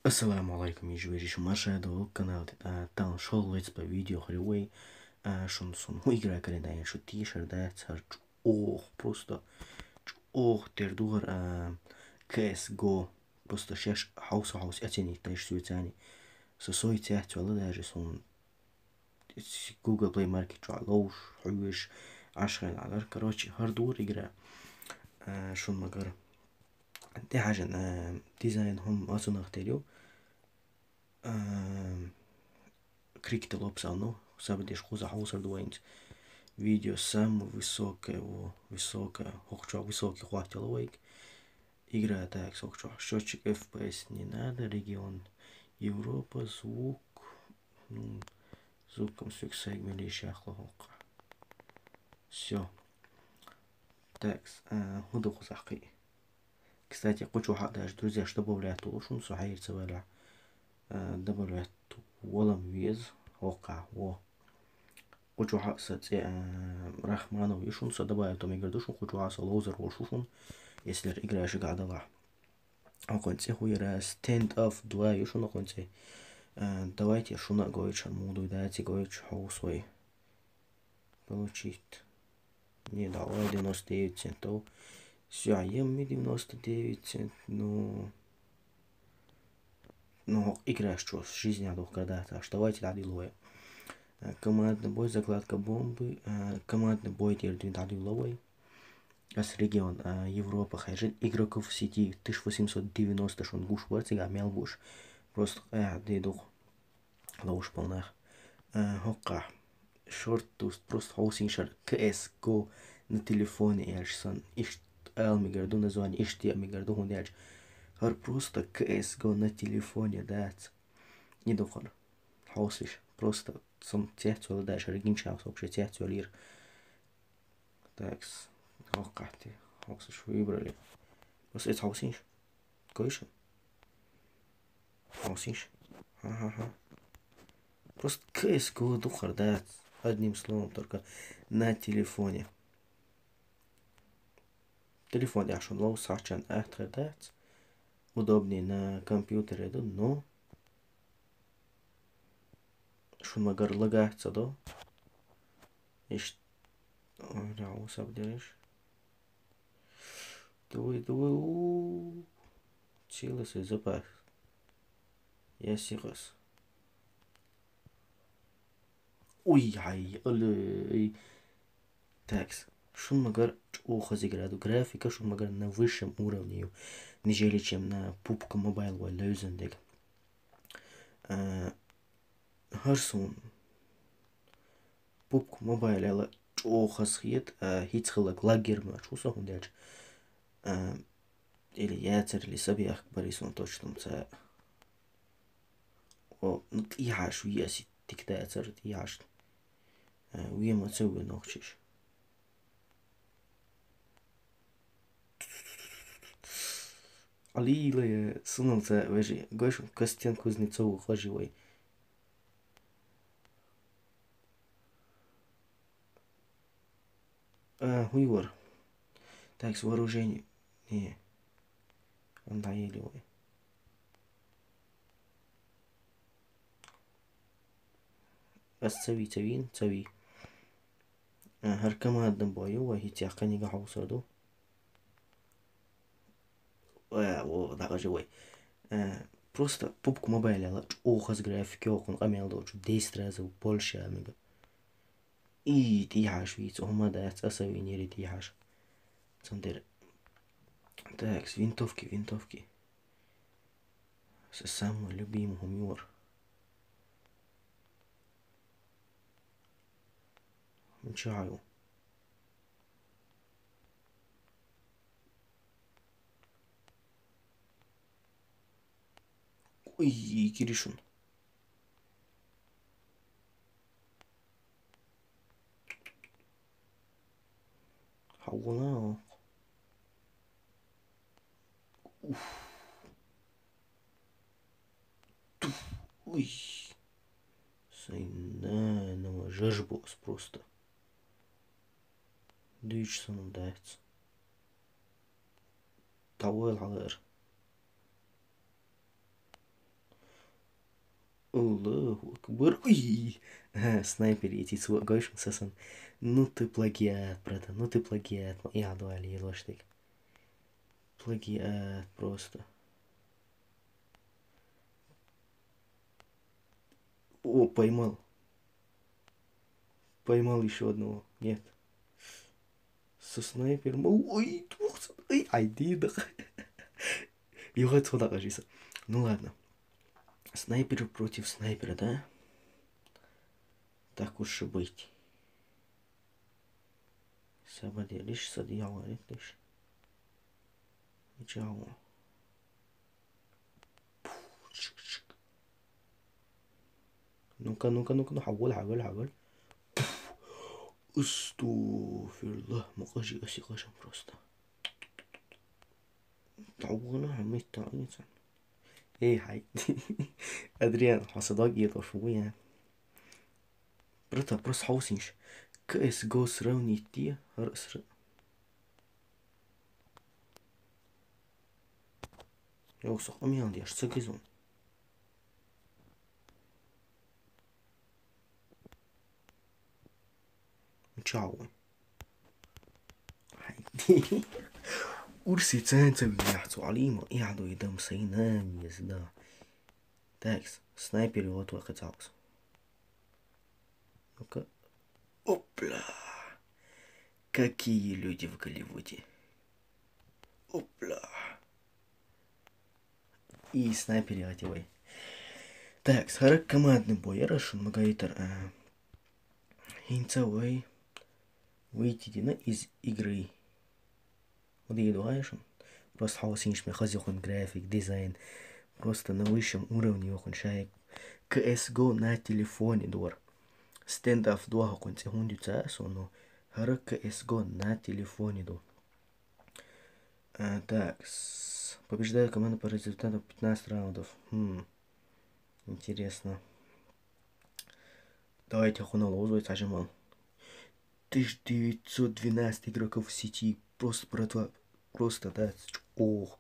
السلام عليكم يا جويريش مشاهدو قناة تان شغل ليتس بي فيديو хривей шунсон игра календая шу тишер да цар ох просто ох тердугар кс го просто шеш хаус этини тайш суетани со сой тяхт вала даже сон Google Play Market лоуш хуеш ашхал алар короче هاردور игра شون مقر دي حاجة ديزاين هم أصلا اختاريو крикет лопсано, sabedеш хуза хаусар дуэнт видео самое высокое, хохчо высокий хватиловик. Игра так, хохчо, счетчик FPS не надо, регион Европа, звук, звуком сюксег милиша хлопка. Все. Так, худу хузахки. Кстати, хочу даже друзья, что добавляют лошун, сухаир цеваля. Добавляют волом вез, ока, во. Хочу хасать Рахманов вишун, добавляют там игру душун, хочу хасать лозер волшушун, если играешь гадала. А конце хуера stand-off 2 вишун на конце. Давайте шуна гоичан моду, дайте гоич хау свой. Получить. Не давай 99 центов. Все, ем 99 центов, но играешь что, жизнь надо когда-то, аж давайте дали лоя. Командный бой, закладка бомбы, командный бой дердвин дали ловой. С регион Европа хайжет игроков в сети 1890 шон гуш варцига мелбуш. Просто дедух лоуш полнах. Хока. Шорт туст просто хаусин шар КС го на телефоне яшсан. Ишт мигарду название, ишти мигарду хундяч. Хар просто КС го на телефоне дать. Не дохор. Хаусиш. Просто сам тяхтюэл дальше регинчаус вообще тяхтюэлир. Такс. Хокати. Хаусиш выбрали. Просто это хаусиш. Койшен. Хаусиш. Ага. Просто КС го дохор дать. Одним словом, только на телефоне. Телефон я шон лоу сачан дать. Удобнее на компьютере, но шумагар лагается, да? Ишь, рау сабдереш. Давай, Чилос и запах. Я сирос. Ой, такс. Шумагар ухазиграду графика, шумагар на высшем уровне, нежели чем на PUBG Mobile World Legends. Харсон PUBG Mobile ала чохасхиет хицхлак лагерма чуса хундяч. Или яцер или сабиах барисон точно ца. О, ну ты яш уяси тикта яцер яш. Уема цеуе нохчиш. Алиле сунамца вежи гош Костян Кузнецову хлаживой. Хуйвор. Так, с вооружением. Не. Он доеливый. Цави, цави. Хар командном бою, вахитях канига хаусаду. О, да, живой. Просто PUBG Mobile, охас графики, охун амелдо, 10 раз больше амига. И тихаш виц, омада, асави нери тихаш. Цандер. Так, с винтовки. Самый любимый умер. Мчаю. Ой, Киришин. Хауна. Ой. Сайна, жажбос просто. Дыч санам дается. Тауэл халер. Аллаху Акбар. Ой! Снайпер эти гойшин сасан. Ну ты плагиат, братан, ну ты плагиат. Я дуали, елоштик. Плагиат просто. О, поймал. Поймал еще одного. Нет. Со снайпером. Ой, ой, айди. Его отсюда, кажется. Ну ладно. Снайпер против снайпера, да? Так уж и быть. Сабади, лишь садьяла, лишь. Ничего. Ну-ка, ну-ка, ну-ка, ну, حول. Астафируллах, макажи осикашем просто. تعونا عميت تعيسا. ايه حي. ادريان حصداق يدو شوية. برتا بروس حوسينش. كأس جوس راوني تي رأس. يوصق أميان دياش سكيزون. تشاو. Ursi ценца бляхцу алима яду и дам сейнам езда. Такс, снайпер вот оказался. Ну-ка. Опля. Какие люди в Голливуде. Опля. И снайпер ятевой. Так, харак командный бой. Я решил магайтер. Инцевой. Выйти из игры. Вот я думаю, просто хаосинш мехазихон график, дизайн. Просто на высшем уровне охун шайк. CSGO на телефоне двор. Стендов 2 охун секунду цасу, но харак CSGO на телефоне двор. Так, побеждает команда по результату 15 раундов. Интересно. Давайте охуналозывать, ажимал. 1912 игроков в сети. Просто, братва, просто, да, ох,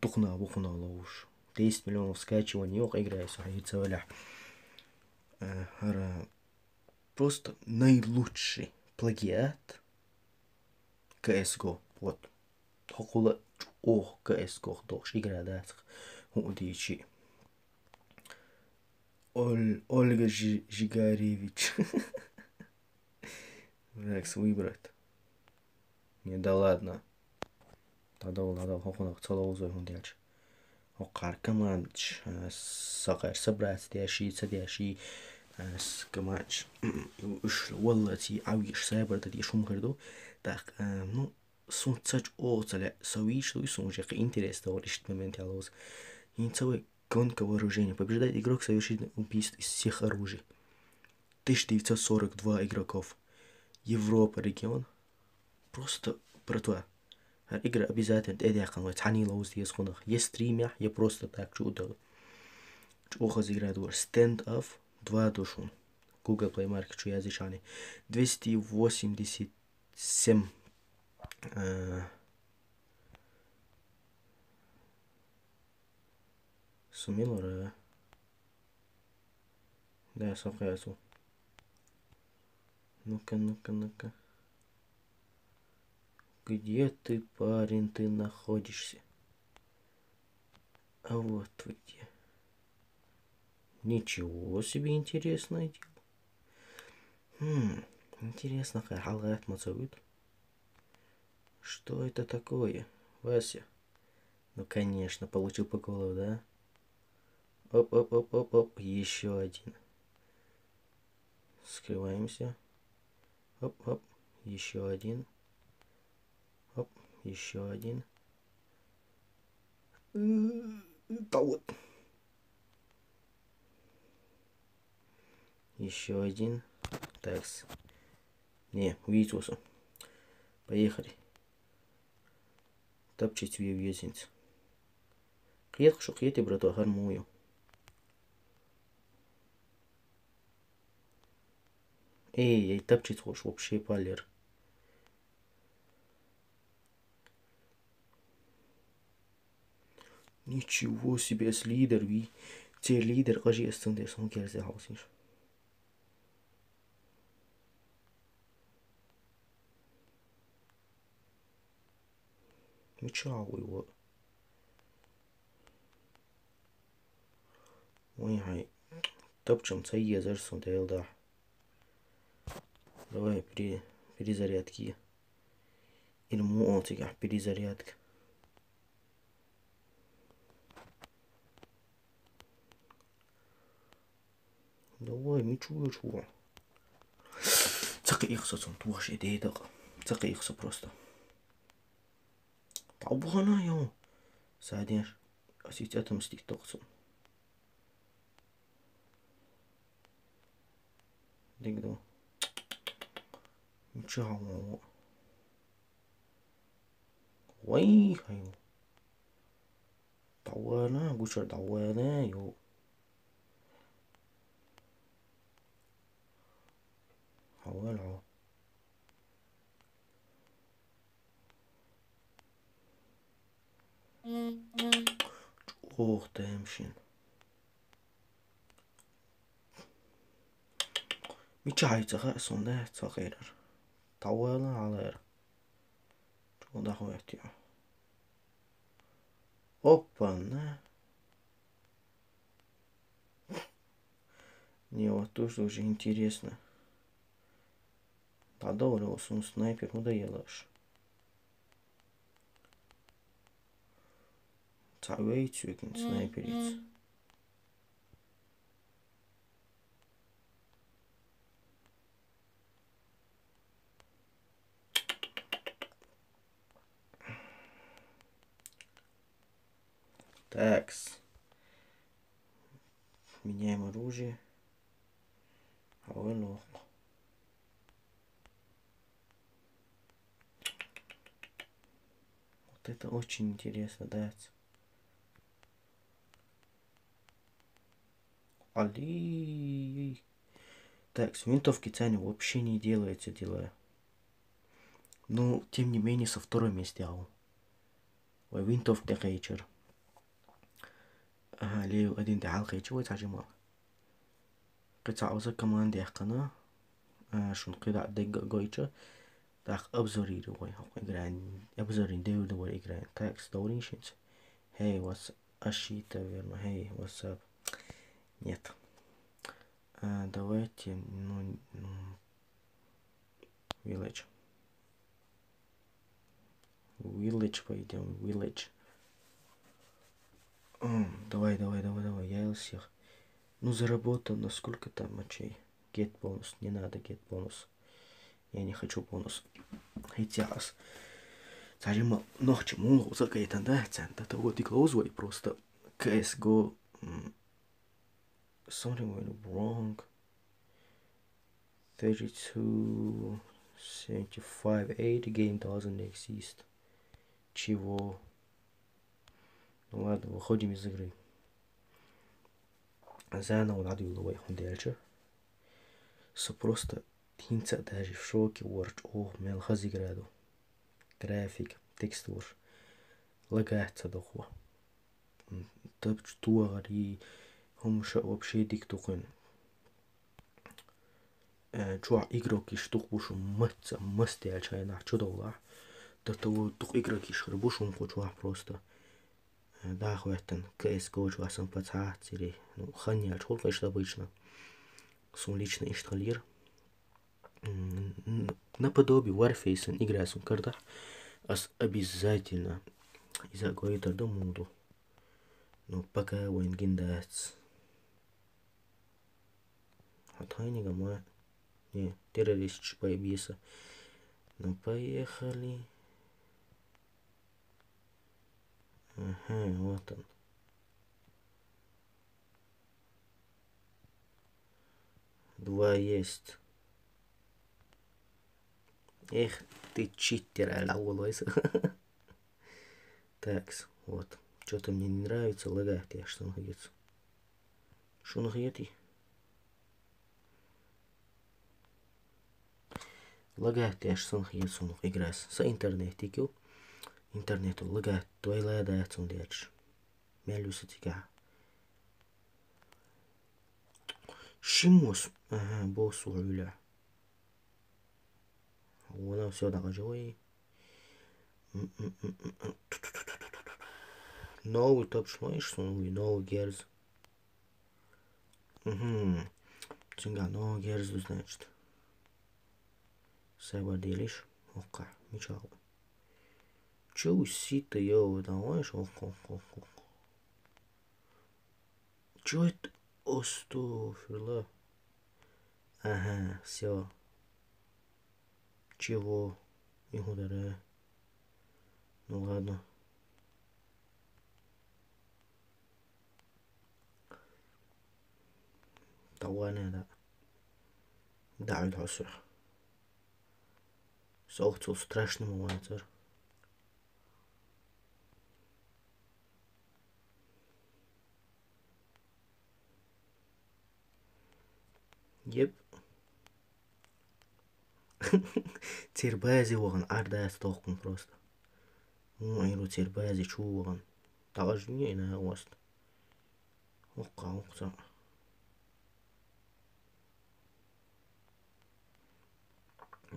духна, бухна, лауш. 10 миллионов скачиваний, ох, играется, хаица просто наилучший плагиат CSGO. Вот. Хохула, ох, CSGO, дохш, игра, да, удичи. Ольга Жигаревич. Рекс выбрать. Не, да ладно. Тогда хохунак целоузой хундяч. Оқар командч сақар собрать дяши цадяши с командч. Уж والله عاويش سابر تدي شو مكردو. Так, ну, сунцач оцаля сович, то и сунжек интерес того решит момент ялоз. Инцевой гонка вооружения. Побеждает игрок, совершит убийств из всех оружий. 1942 игроков. Европа, регион. Просто братва. Игра обязательно эдякан, вот они лоуз диес хунах. Есть стримя, я просто так чудо. Чухо заиграет вор. Stand Up 2 душун. Google Play Market, что я зачани. 287 сумилора. Да, сохаясу. Ну-ка. Где ты, парень, ты находишься? А вот вы где. Ничего себе интересное дело. Интересно, халат мацавит. Что это такое, Вася? Ну, конечно, получил по голову, да? Оп. Еще один. Скрываемся. Оп. Еще один. Оп. Еще один. Да вот. Еще один. Такс. Не, увиделся. Поехали. Топчить вьюзинц. Қиет құшы қиет братва, хармую. Эй, топчить хош вообще палер. Ничего себе, с лидер, ви. Cheerleader qajiyasında son kerze halsınız. متشعوي وين هاي تبچم سيئة زرسون تيل ده давай перезарядки или мотика перезарядка давай мечу чего تقيقصة توش إيدي دقة تقيقصة просто طبعا يوم ساعدين أسيت أتمستيك تقصم دقدو متشعو وي هايو دوانا قشر دوانا يو حوالعو اوه تمشين ميتشاي تغا صنده تغير طوالا على شو ده هو احتياج اوبا мне вот тоже уже интересно подобрался он снайпер надоело аж تعويت شوكين سنايبريت такс меняем оружие вот это очень интересно дается али так с винтовки цены вообще не делается дела но тем не менее со второй месте винтовки рейчер ليه قاعدين دي حلقة شوي تعجمها قطع وزا كمان دي قناة شون قطع دقة قويتشا داخ أبزوري دوي إجران أبزوري ديو دوي إجران تاكس دورين شنس هاي واتس أشيتا ويرما هاي واتساب نيت давайте village пойдем village давай я всех ну заработал на сколько там мочей get бонус не надо get бонус я не хочу бонус хотя царим ночь мулу за какие-то да это вот и клоузвай просто CSGO something went wrong 3275 game doesn't exist чего ну ладно выходим из игры заново надо было их дальше просто тинца даже в шоке ворч мел хазиграду график текстур лагается дохуя طب что غري هم شو вообще диктукен чуа игроки штук мыться мысти альчайна чудола до того тух игроки шрбушум хочуа просто да хуэтен CSGO чуасам пацатери ну ханя чул конечно обычно сум лично инсталлир наподобие Warface играю сум картах обязательно из-за гоита до муду но пока венгиндец Хатайнига моя не террорист появился ну поехали ага вот он два есть эх ты читер алаволойся такс вот что-то мне не нравится лагает я что находится что находится лагает я что находится он играет с интернетиком интернету лагает той ладает он дальше мелюса тика Шимос. Ага, босу гуля. Ona все дорожой. Новый топ шлоиш, новый герз. Цинга, новый герз, значит. Сэба делишь. Ока, мечал. Чё сито, йо, даваешь? Ох. Чё это? Остоферла. Ага, все. Чего? Игударе. Ну ладно. Давай, да. Да, это все. Сохцу страшный момент. Еп. Цербази воган арда стохкун просто. Ну, айру цербази чу воган. Даже не на ост. Окса.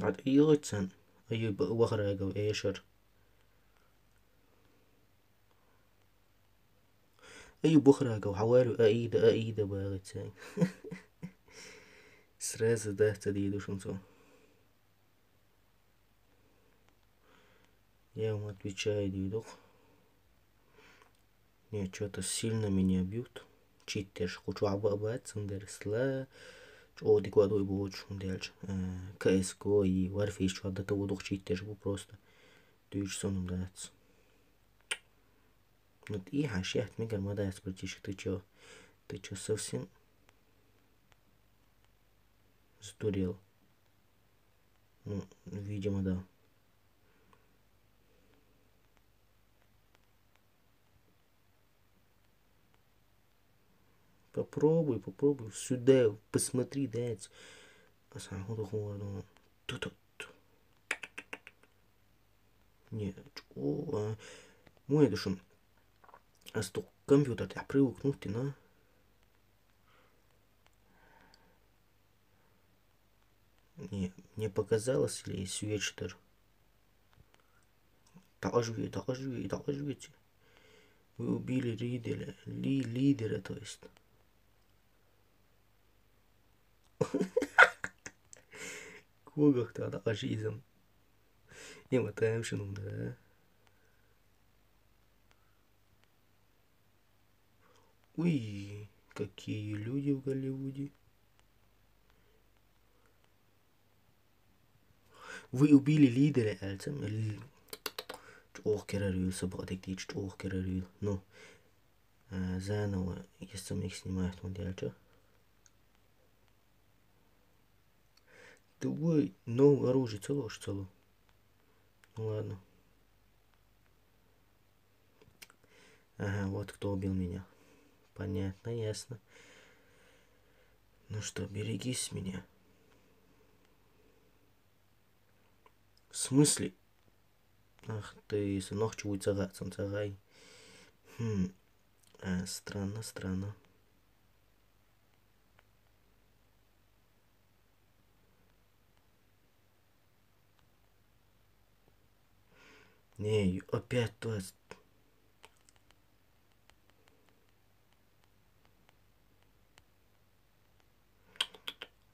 Ад иотсан. Аю вахрага эшер. Аю бухрага хавару аида багатсан. Сразу да, цади душунцу. Я вам отвечаю, дедух. Нет, что-то сильно меня бьют. Читер, хочу абабаться, дерсла. Оди кладу и больше, дальше. КСКО и Warface, что до того дух читер, просто. Ты еще соном дается. Вот и хашет, мега мадается, братишек, ты чё? Ты чё, совсем сдурел? Ну, видимо, да. Попробуй. Сюда, посмотри, дать. Посмотри, тут. Нет, мой душом. А сто компьютер, я привыкнул, ты на. Не показалось ли свечтер? Доживите. Вы убили лидера, то есть. Когах-то дожизм. И мотаем шином, да. Уй, какие люди в Голливуде. Вы убили лидера, Альцем. Охкерарю, собака тич, охкерарю. Ну, заново, если их снимают, модельчо. Давай, новое оружие, цело. Ну ладно. Ага, вот кто убил меня. Понятно, ясно. Ну что, берегись меня. В смысле? Ах ты, сынок, чего цагай. Странно. Не, опять то есть.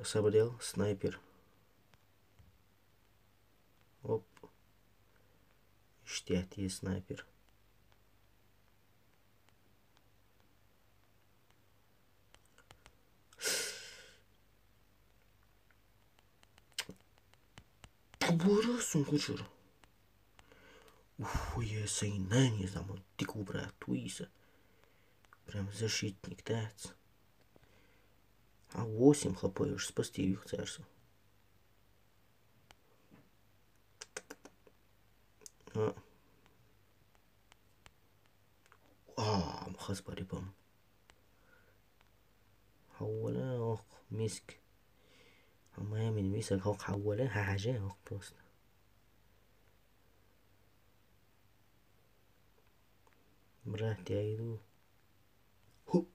Собрал снайпер. Оп. Штят есть снайпер. Бурасун кучер. Уф, я не знаю, тику брат, туиса. Прям защитник, дать. А 8 хп уж спасти их царство. Хазбарибам. حوله اخ مسك هما يعمل مسك هو حولها حاجة اخ просто брат я иду хоп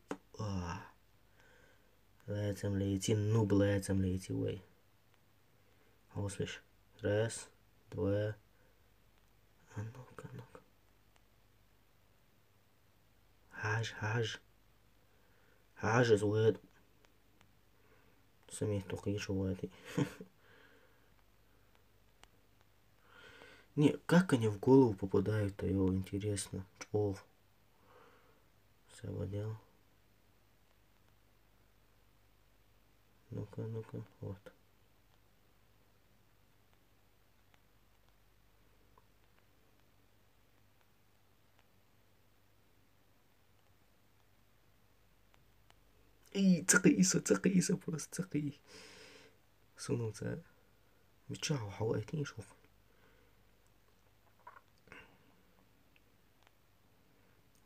let's блядцем лети, ну блядцем лети, ой. Вот слышь. Раз, два. А ну-ка, ну-ка. Хаж. Хаж зуэд. Самих только еще вайты. Не, как они в голову попадают-то, его интересно. Чов. Соводел. Ну-ка, ну-ка, вот. И цакиса просто, цаки. Сунуться. Мечау, хавайтин шух.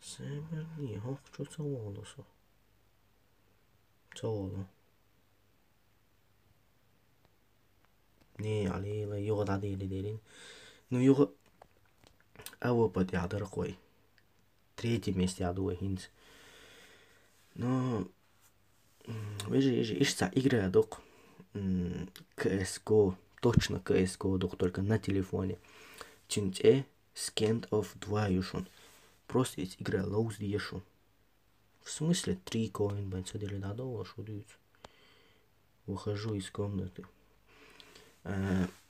Сэмэрни, хох, чё цаволосо. Цаволо. Не, علي لا يغض عدي لديرين. Ну, его... А вот под ядер кой. Третье место ядуа хинц. Но... Вижу, ишца игра док. CSGO. Точно CSGO док, только на телефоне. Чинце Scant of 2 юшун. Просто есть игра лоуз диешу. В смысле 3 коин бен садили надолго шудуются. Выхожу из комнаты.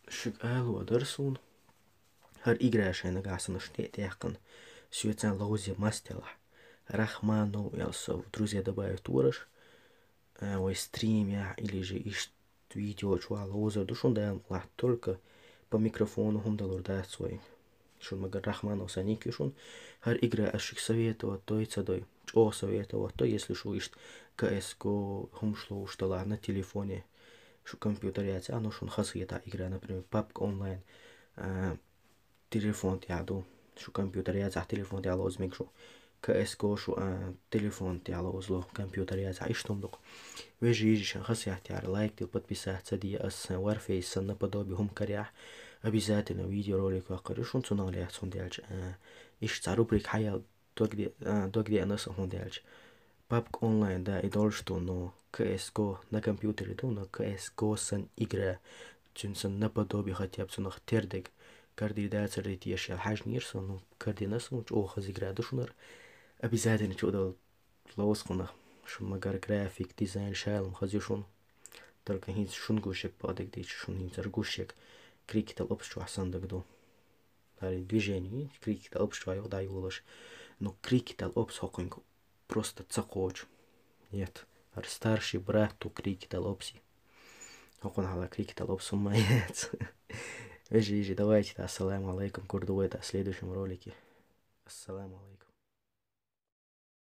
Шик айлу адерсун. Her играшайна гасана штет яхкан. Сюэцан лаузе мастела. Рахману ялсов. Друзья добавят тураж. Ой стрим я или же иш видео чуа лаузер. Душун даям только по микрофону хундалур дает свой. Шун магар Рахману саники шун. Her игра ашик советовать той цадой. Чо советовать то, если шу иш CSGO хумшло уштала на телефоне. Шу компьютере, а ну шун хасыета игра, например, PUBG онлайн. Телефон тяду, шу компьютер я за телефон тяло озмиг шу. CSGO шу телефон тяло озло компьютер я за иштомдук. Вежи ижишан хасят тяр лайк дил подписаться ди ас Warface наподобие хумкаря. Обязательно видеоролик вакаришун цунали ацун дялч. Иш рубрик хая догде анаса хун дялч. PUBG онлайн да и дол что но CSGO на компьютере то но CSGO сан игра. Чунсан наподобие хотя бы цунах тердег. Каждый дается ретьеш хаж нирсон, ну каждый нас он ох играет шунар. Обязательно чудо лоускунах. Шун магар график, дизайн, шайлом хазишун. Только хин шун гушек падек дич шун хин гушек. Крикет общество сандагду. Дари движение, крикет общество его дай улаш. Но крикет общество просто цакоч. Нет, старший брат ту крикет опси. Хокон хала крикет опсум маец. Вежи, давайте, ассаламу алейкум, курдуэта в следующем ролике. Ассаламу алейкум.